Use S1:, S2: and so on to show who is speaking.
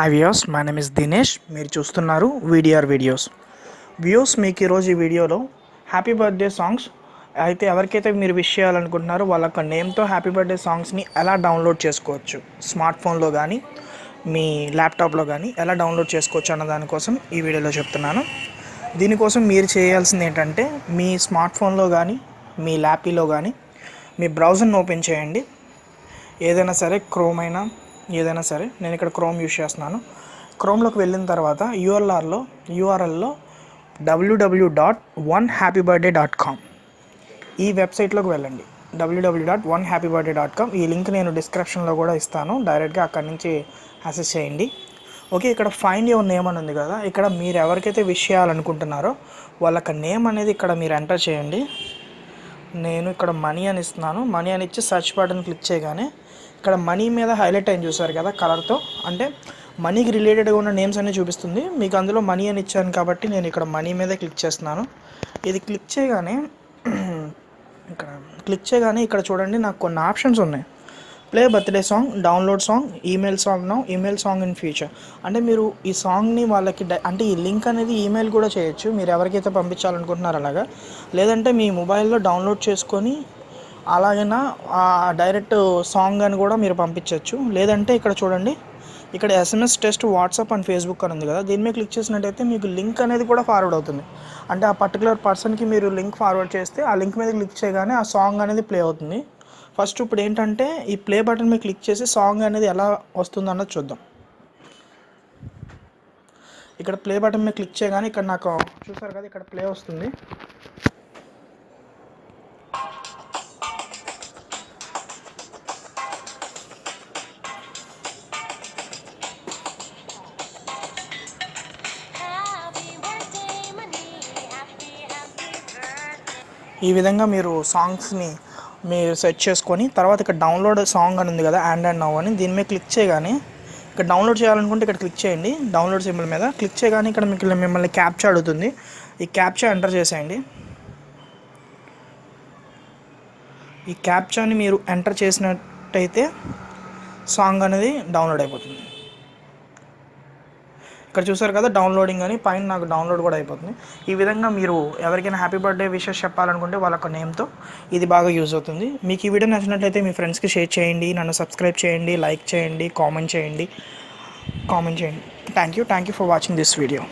S1: Hi views, my name is Dinesh. మీరు చూస్తున్నారు VDR videos. Views, మీకు ఈరోజు ఈ వీడియోలో హ్యాపీ బర్త్డే సాంగ్స్ అయితే ఎవరికైతే మీరు విష్ చేయాలనుకుంటున్నారో వాళ్ళ నేమ్తో హ్యాపీ బర్త్డే సాంగ్స్ని ఎలా డౌన్లోడ్ చేసుకోవచ్చు, స్మార్ట్ ఫోన్లో కానీ మీ ల్యాప్టాప్లో కానీ ఎలా డౌన్లోడ్ చేసుకోవచ్చు అన్న దానికోసం ఈ వీడియోలో చెప్తున్నాను. దీనికోసం మీరు చేయాల్సింది ఏంటంటే, మీ స్మార్ట్ ఫోన్లో కానీ మీ ల్యాపీలో కానీ మీ బ్రౌజర్ని ఓపెన్ చేయండి. ఏదైనా సరే, క్రోమ్ అయినా ఏదైనా సరే. నేను ఇక్కడ క్రోమ్ యూజ్ చేస్తున్నాను. క్రోమ్లోకి వెళ్ళిన తర్వాత యూఆర్ఎల్లో www.onehappybirthday.com ఈ వెబ్సైట్లోకి వెళ్ళండి. www.onehappybirthday.com ఈ లింక్ నేను డిస్క్రిప్షన్లో కూడా ఇస్తాను. డైరెక్ట్గా అక్కడి నుంచి యాక్సెస్ చేయండి. ఓకే, ఇక్కడ ఫైండ్ యువర్ నేమ్ అని ఉంది కదా, ఇక్కడ మీరు ఎవరికైతే విష్ చేయాలనుకుంటున్నారో వాళ్ళకి నేమ్ అనేది ఇక్కడ మీరు ఎంటర్ చేయండి. నేను ఇక్కడ మనీ అని ఇస్తున్నాను. మనీ అని ఇచ్చి సెర్చ్ బటన్ క్లిక్ చేయగానే ఇక్కడ మనీ మీద హైలైట్ అయిన చూసారు కదా కలర్తో, అంటే మనీకి రిలేటెడ్గా ఉన్న నేమ్స్ అన్నీ చూపిస్తుంది. మీకు అందులో మనీ అని ఇచ్చాను కాబట్టి నేను ఇక్కడ మనీ మీద క్లిక్ చేస్తున్నాను. ఇది క్లిక్ చేయగానే ఇక్కడ చూడండి, నాకు కొన్ని ఆప్షన్స్ ఉన్నాయి. Play birthday song, download song, email song now, email song in future. అంటే మీరు ఈ సాంగ్ని వాళ్ళకి అంటే ఈ లింక్ అనేది ఈమెయిల్ కూడా చేయొచ్చు, మీరు ఎవరికైతే పంపించాలనుకుంటున్నారో అలాగా. లేదంటే మీ మొబైల్లో డౌన్లోడ్ చేసుకొని అలాగైనా డైరెక్ట్ సాంగ్ అని కూడా మీరు పంపించవచ్చు. లేదంటే ఇక్కడ చూడండి, ఇక్కడ SMS test, WhatsApp and Facebook అని ఉంది కదా, దీని మీద క్లిక్ చేసినట్టయితే మీకు లింక్ అనేది కూడా ఫార్వర్డ్ అవుతుంది. అంటే ఆ పర్టికులర్ పర్సన్కి మీరు లింక్ ఫార్వర్డ్ చేస్తే ఆ లింక్ మీద క్లిక్ చేయగానే ఆ సాంగ్ అనేది ప్లే అవుతుంది. ఫస్ట్ ఇప్పుడు ఏంటంటే ఈ ప్లే బటన్ మీద క్లిక్ చేసి సాంగ్ అనేది ఎలా వస్తుంది అన్నది చూద్దాం. ఇక్కడ ప్లే బటన్ మీద క్లిక్ చేయగానే ఇక్కడ నాకు చూసారు కదా, ఇక్కడ ప్లే వస్తుంది. ఈ విధంగా మీరు సాంగ్స్ని మీరు సెర్చ్ చేసుకొని తర్వాత ఇక్కడ డౌన్లోడ్ సాంగ్ అని ఉంది కదా, అండ్ నౌ అని, దీని మీద క్లిక్ చేయగానే ఇక్కడ డౌన్లోడ్ చేయాలనుకుంటే ఇక్కడ క్లిక్ చేయండి. డౌన్లోడ్ సింబల్ మీద క్లిక్ చేయగానే ఇక్కడ మీకు మిమ్మల్ని క్యాప్చా అడుగుతుంది. ఈ క్యాప్చా ఎంటర్ చేసేయండి. ఈ క్యాప్చాని మీరు ఎంటర్ చేసినట్టయితే సాంగ్ అనేది డౌన్లోడ్ అయిపోతుంది. ఇక్కడ చూసారు కదా డౌన్లోడింగ్ అని, పైన నాకు డౌన్లోడ్ కూడా అయిపోతుంది. ఈ విధంగా మీరు ఎవరికైనా హ్యాపీ బర్త్డే విషెస్ చెప్పాలనుకుంటే వాళ్ళ నేమ్తో ఇది బాగా యూజ్ అవుతుంది. మీకు ఈ వీడియో నచ్చినట్లయితే మీ ఫ్రెండ్స్కి షేర్ చేయండి, నన్ను సబ్స్క్రైబ్ చేయండి, లైక్ చేయండి, కామెంట్ చేయండి. Thank you for watching this video.